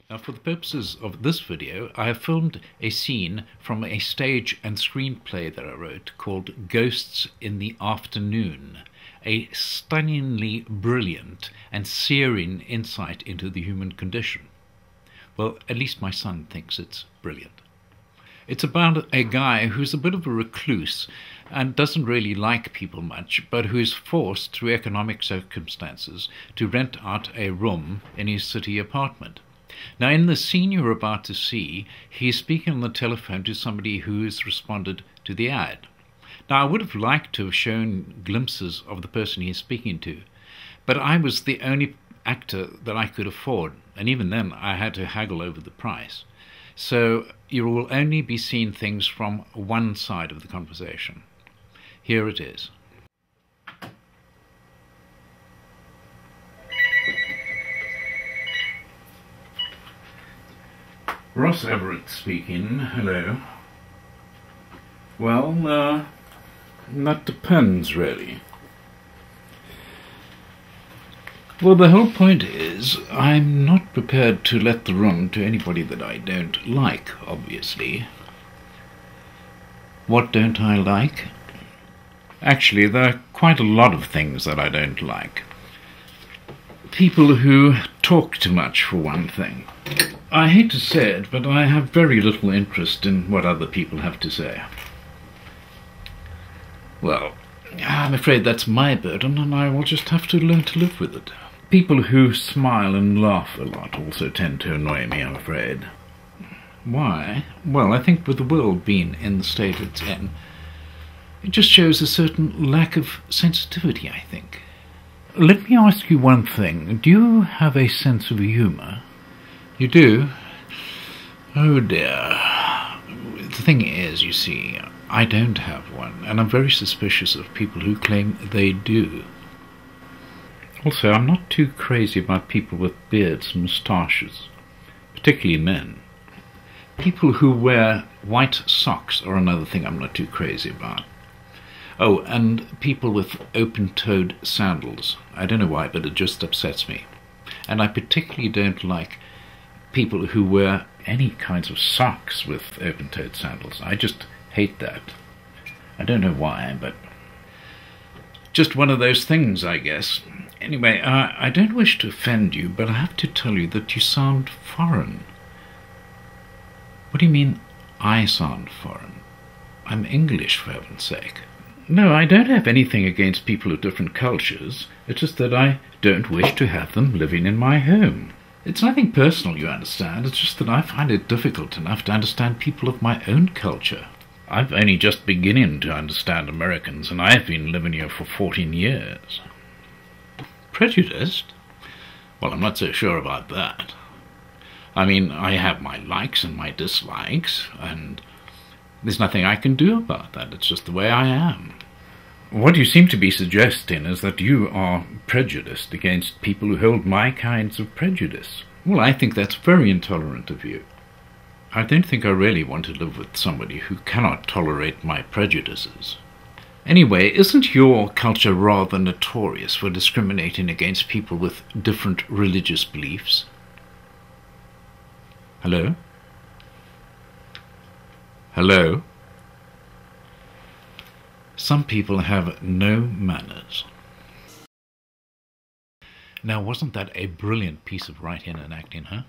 Now, for the purposes of this video, I have filmed a scene from a stage and screenplay that I wrote called Ghosts in the Afternoon, a stunningly brilliant and searing insight into the human condition. Well, at least my son thinks it's brilliant. It's about a guy who's a bit of a recluse and doesn't really like people much, but who is forced through economic circumstances to rent out a room in his city apartment. Now, in the scene you're about to see, he's speaking on the telephone to somebody who has responded to the ad. Now, I would have liked to have shown glimpses of the person he's speaking to, but I was the only actor that I could afford, and even then I had to haggle over the price. So you will only be seeing things from one side of the conversation. Here it is. Ross Everett speaking. Hello. Well, that depends, really. Well, the whole point is, I'm not prepared to let the room to anybody that I don't like, obviously. What don't I like? Actually, there are quite a lot of things that I don't like. People who talk too much, for one thing. I hate to say it, but I have very little interest in what other people have to say. Well, I'm afraid that's my burden, and I will just have to learn to live with it. People who smile and laugh a lot also tend to annoy me, I'm afraid. Why? Well, I think with the world being in the state it's in, it just shows a certain lack of sensitivity, I think. Let me ask you one thing. Do you have a sense of humour? You do? Oh dear. The thing is, you see, I don't have one, and I'm very suspicious of people who claim they do. Also, I'm not too crazy about people with beards and moustaches, particularly men. People who wear white socks are another thing I'm not too crazy about. Oh, and people with open-toed sandals. I don't know why, but it just upsets me. And I particularly don't like people who wear any kinds of socks with open-toed sandals. I just hate that. I don't know why, but just one of those things, I guess. Anyway, I don't wish to offend you, but I have to tell you that you sound foreign. What do you mean, I sound foreign? I'm English, for heaven's sake. No, I don't have anything against people of different cultures. It's just that I don't wish to have them living in my home. It's nothing personal, you understand. It's just that I find it difficult enough to understand people of my own culture. I've only just beginning to understand Americans, and I've been living here for 14 years. Prejudiced? Well, I'm not so sure about that. I mean, I have my likes and my dislikes, and there's nothing I can do about that. It's just the way I am. What you seem to be suggesting is that you are prejudiced against people who hold my kinds of prejudice. Well, I think that's very intolerant of you. I don't think I really want to live with somebody who cannot tolerate my prejudices. Anyway, isn't your culture rather notorious for discriminating against people with different religious beliefs? Hello? Hello? Some people have no manners. Now, wasn't that a brilliant piece of writing and acting, huh?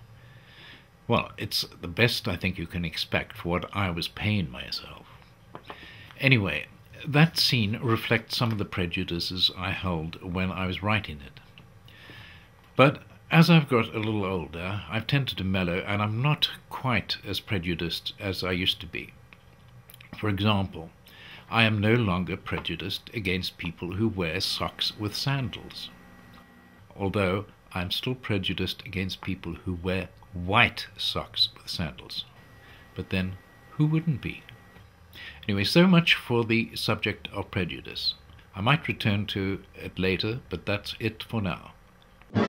Well, it's the best I think you can expect for what I was paying myself. Anyway, that scene reflects some of the prejudices I held when I was writing it. But as I've got a little older, I've tended to mellow, and I'm not quite as prejudiced as I used to be. For example, I am no longer prejudiced against people who wear socks with sandals, although I'm still prejudiced against people who wear white socks with sandals. But then, who wouldn't be? Anyway, so much for the subject of prejudice. I might return to it later, but that's it for now.